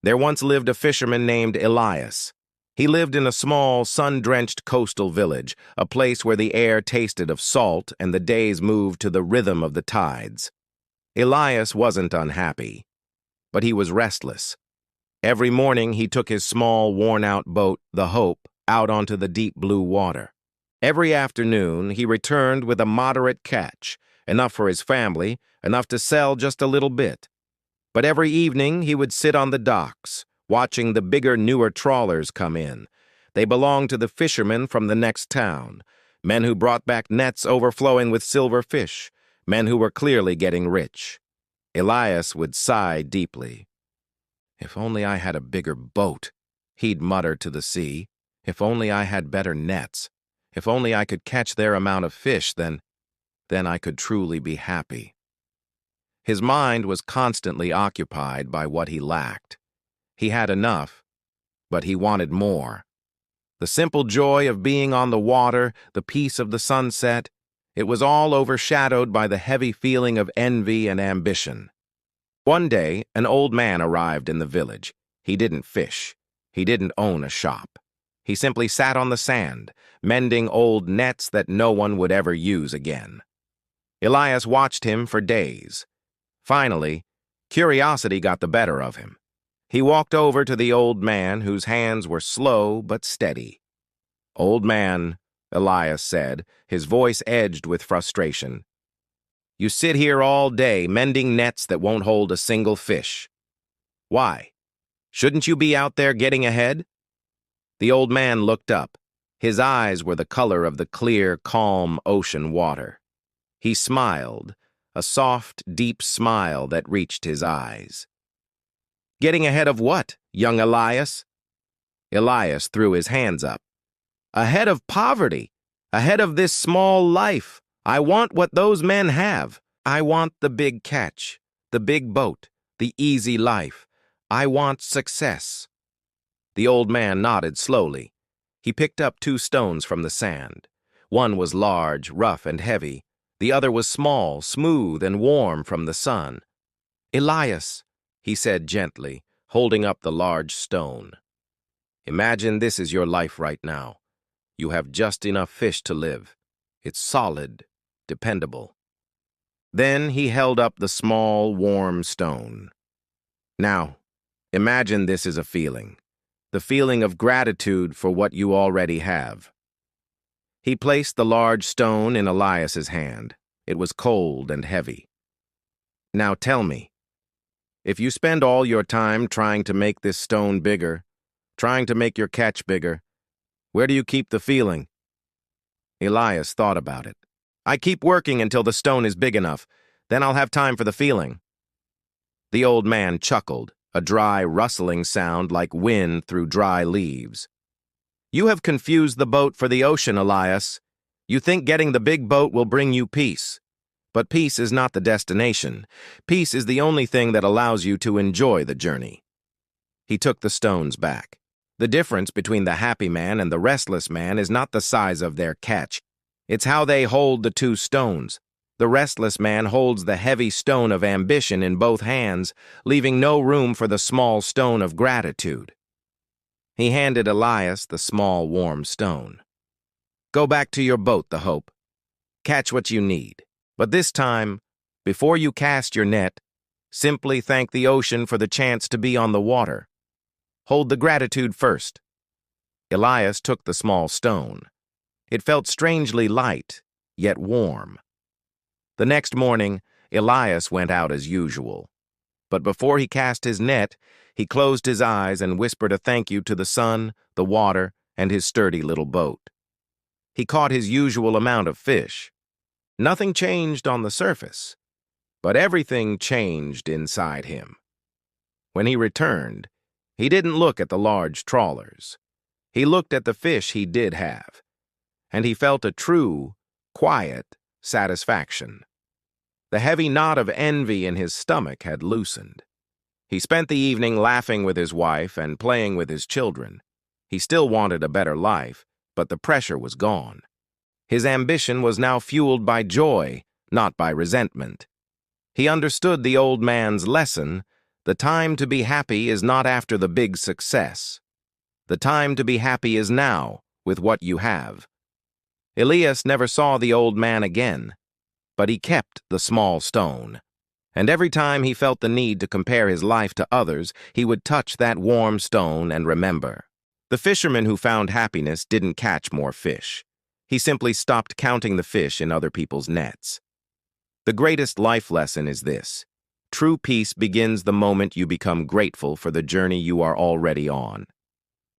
There once lived a fisherman named Elias. He lived in a small, sun-drenched coastal village, a place where the air tasted of salt and the days moved to the rhythm of the tides. Elias wasn't unhappy, but he was restless. Every morning he took his small, worn-out boat, the Hope, out onto the deep blue water. Every afternoon he returned with a moderate catch, enough for his family, enough to sell just a little bit. But every evening he would sit on the docks, watching the bigger, newer trawlers come in. They belonged to the fishermen from the next town, men who brought back nets overflowing with silver fish, men who were clearly getting rich. Elias would sigh deeply. "If only I had a bigger boat," he'd mutter to the sea. "If only I had better nets. If only I could catch their amount of fish, then I could truly be happy." His mind was constantly occupied by what he lacked. He had enough, but he wanted more. The simple joy of being on the water, the peace of the sunset, it was all overshadowed by the heavy feeling of envy and ambition. One day, an old man arrived in the village. He didn't fish. He didn't own a shop. He simply sat on the sand, mending old nets that no one would ever use again. Elias watched him for days. Finally, curiosity got the better of him. He walked over to the old man, whose hands were slow but steady. "Old man," Elias said, his voice edged with frustration, "you sit here all day mending nets that won't hold a single fish. Why? Shouldn't you be out there getting ahead?" The old man looked up. His eyes were the color of the clear, calm ocean water. He smiled, a soft, deep smile that reached his eyes. "Getting ahead of what, young Elias?" Elias threw his hands up. "Ahead of poverty, ahead of this small life. I want what those men have. I want the big catch, the big boat, the easy life. I want success." The old man nodded slowly. He picked up 2 stones from the sand. One was large, rough, and heavy. The other was small, smooth, and warm from the sun. "Elias," he said gently, holding up the large stone. "Imagine this is your life right now. You have just enough fish to live. It's solid, dependable." Then he held up the small, warm stone. "Now, imagine this is a feeling. The feeling of gratitude for what you already have." He placed the large stone in Elias's hand. It was cold and heavy. "Now tell me, if you spend all your time trying to make this stone bigger, trying to make your catch bigger, where do you keep the feeling?" Elias thought about it. "I keep working until the stone is big enough. Then I'll have time for the feeling." The old man chuckled, a dry, rustling sound like wind through dry leaves. "You have confused the boat for the ocean, Elias. You think getting the big boat will bring you peace. But peace is not the destination. Peace is the only thing that allows you to enjoy the journey." He took the stones back. The difference between the happy man and the restless man is not the size of their catch. It's how they hold the 2 stones. The restless man holds the heavy stone of ambition in both hands, leaving no room for the small stone of gratitude. He handed Elias the small, warm stone. "Go back to your boat, the Hope. Catch what you need. But this time, before you cast your net, simply thank the ocean for the chance to be on the water. Hold the gratitude first." Elias took the small stone. It felt strangely light, yet warm. The next morning, Elias went out as usual. But before he cast his net, he closed his eyes and whispered a thank you to the sun, the water, and his sturdy little boat. He caught his usual amount of fish. Nothing changed on the surface, but everything changed inside him. When he returned, he didn't look at the large trawlers. He looked at the fish he did have, and he felt a true, quiet satisfaction. The heavy knot of envy in his stomach had loosened. He spent the evening laughing with his wife and playing with his children. He still wanted a better life, but the pressure was gone. His ambition was now fueled by joy, not by resentment. He understood the old man's lesson The time to be happy is not after the big success. The time to be happy is now, with what you have. Elias never saw the old man again, but he kept the small stone. And every time he felt the need to compare his life to others, he would touch that warm stone and remember. The fisherman who found happiness didn't catch more fish. He simply stopped counting the fish in other people's nets. The greatest life lesson is this: true peace begins the moment you become grateful for the journey you are already on.